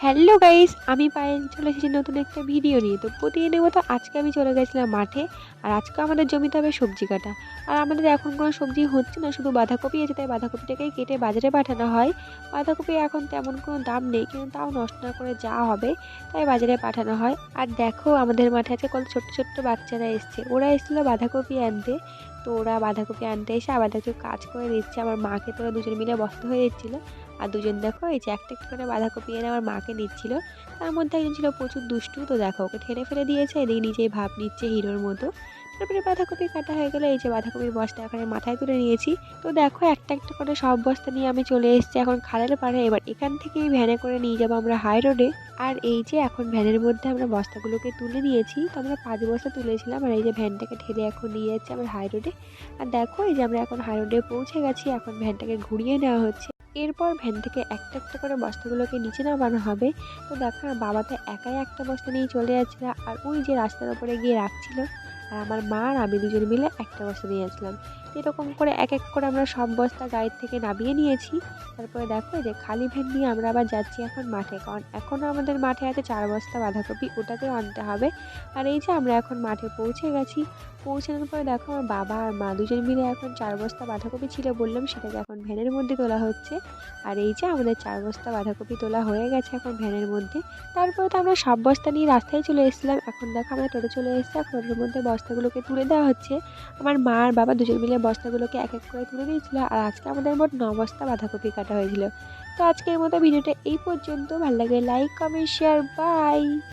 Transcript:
Hello guys, আমি পায়েল চলে এসেছি নতুন একটা ভিডিও নিয়ে। তো প্রতিদিনের মতো আজকে আমি চলে গেছিলাম মাঠে। আর আজকে আমাদের জমিতে হবে সবজি কাটা। আর আমাদের এখন কোনো সবজি হচ্ছে না, শুধু বাঁধাকপি আছে, তাই বাঁধাকপিটাকেই কেটে বাজারে পাঠানো হয়। বাঁধাকপি এখন তেমন কোনো দাম নেই, কিন্তু তাও নষ্ট না করে যা হবে তাই বাজারে পাঠানো হয়। আর দেখো আমাদের মাঠে আজকে কত ছোট্ট ছোট্ট বাচ্চারা এসছে, ওরা এসেছিলো বাঁধাকপি আনতে। তো ওরা বাঁধাকপি আনতে এসে আবার একটু কাজ করে দিচ্ছে, আমার মাকে তোরা দুজন মিলে বসতে হয়ে যাচ্ছিলো। আর দুজন দেখো এই যে একটা একটা করে বাঁধাকপি এনে আমার মাকে দিচ্ছিল। তার মধ্যে একজন ছিল প্রচুর দুষ্টু, তো দেখো ওকে ঠেলে ফেলে দিয়েছে, এদিকে নিজেই ভাব নিচ্ছে হিরোর মতো। তারপরে বাঁধাকপি কাটা হয়ে গেলে এই যে বাঁধাকপির বস্তা এখানে মাথায় তুলে নিয়েছি। তো দেখো একটা একটা করে সব বস্তা নিয়ে আমি চলে এসেছি এখন খালের পাড়ে। এবার এখান থেকেই ভ্যানে করে নিয়ে যাবো আমরা হাই রোডে। আর এই যে এখন ভ্যানের মধ্যে আমরা বস্তাগুলোকে তুলে নিয়েছি, তো আমরা 5 বস্তা তুলেছিলাম। আর এই যে ভ্যানটাকে ঠেলে এখন নিয়ে যাচ্ছে আমরা হাই রোডে। আর দেখো এই যে আমরা এখন হাই রোডে পৌঁছে গেছি, এখন ভ্যানটাকে ঘুরিয়ে নেওয়া হচ্ছে। এরপর ভ্যান থেকে একটা একটা করে বস্তাগুলোকে নিচে নামানো হবে। তো দেখো না, বাবা তো একাই একটা বস্তা নিয়ে চলে যাচ্ছিল, আর ওই যে রাস্তার উপরে গিয়ে রাখছিল। আর আমার মা আর আমি দুজন মিলে একটা বস্তা নিয়ে আসলাম। এরকম করে এক এক করে আমরা সব বস্তা গাড়ির থেকে নামিয়ে নিয়েছি। তারপরে দেখো যে খালি ভ্যান নিয়ে আমরা আবার যাচ্ছি এখন মাঠে, কারণ এখনও আমাদের মাঠে আছে 4 বস্তা বাঁধাকপি, ওটাকেও আনতে হবে। আর এই যে আমরা এখন মাঠে পৌঁছে গেছি। পৌঁছানোর পরে দেখো আমার বাবা আর মা দুজন মিলে এখন 4 বস্তা বাঁধাকপি ছিল বললাম, সেটাকে এখন ভ্যানের মধ্যে তোলা হচ্ছে। আর এই যে আমাদের 4 বস্তা বাঁধাকপি তোলা হয়ে গেছে এখন ভ্যানের মধ্যে। তারপরে তো আমরা সব বস্তা নিয়ে রাস্তায় চলে এসেছিলাম। এখন দেখো আমরা টোটো চলে এসেছি, এখন টোটোর মধ্যে বস্তাগুলোকে তুলে দেওয়া হচ্ছে। আমার মা আর বাবা দুজন মিলে বস্তাগুলোকে এক এক করে তুলে দিয়েছিল। আর আজকে আমাদের মোট 9 বস্তা বাঁধাকপি কাটা হয়েছিল। তো আজকের মতো ভিডিওটা এই পর্যন্ত। ভালো লাগলে লাইক, কমেন্ট, শেয়ার। বাই।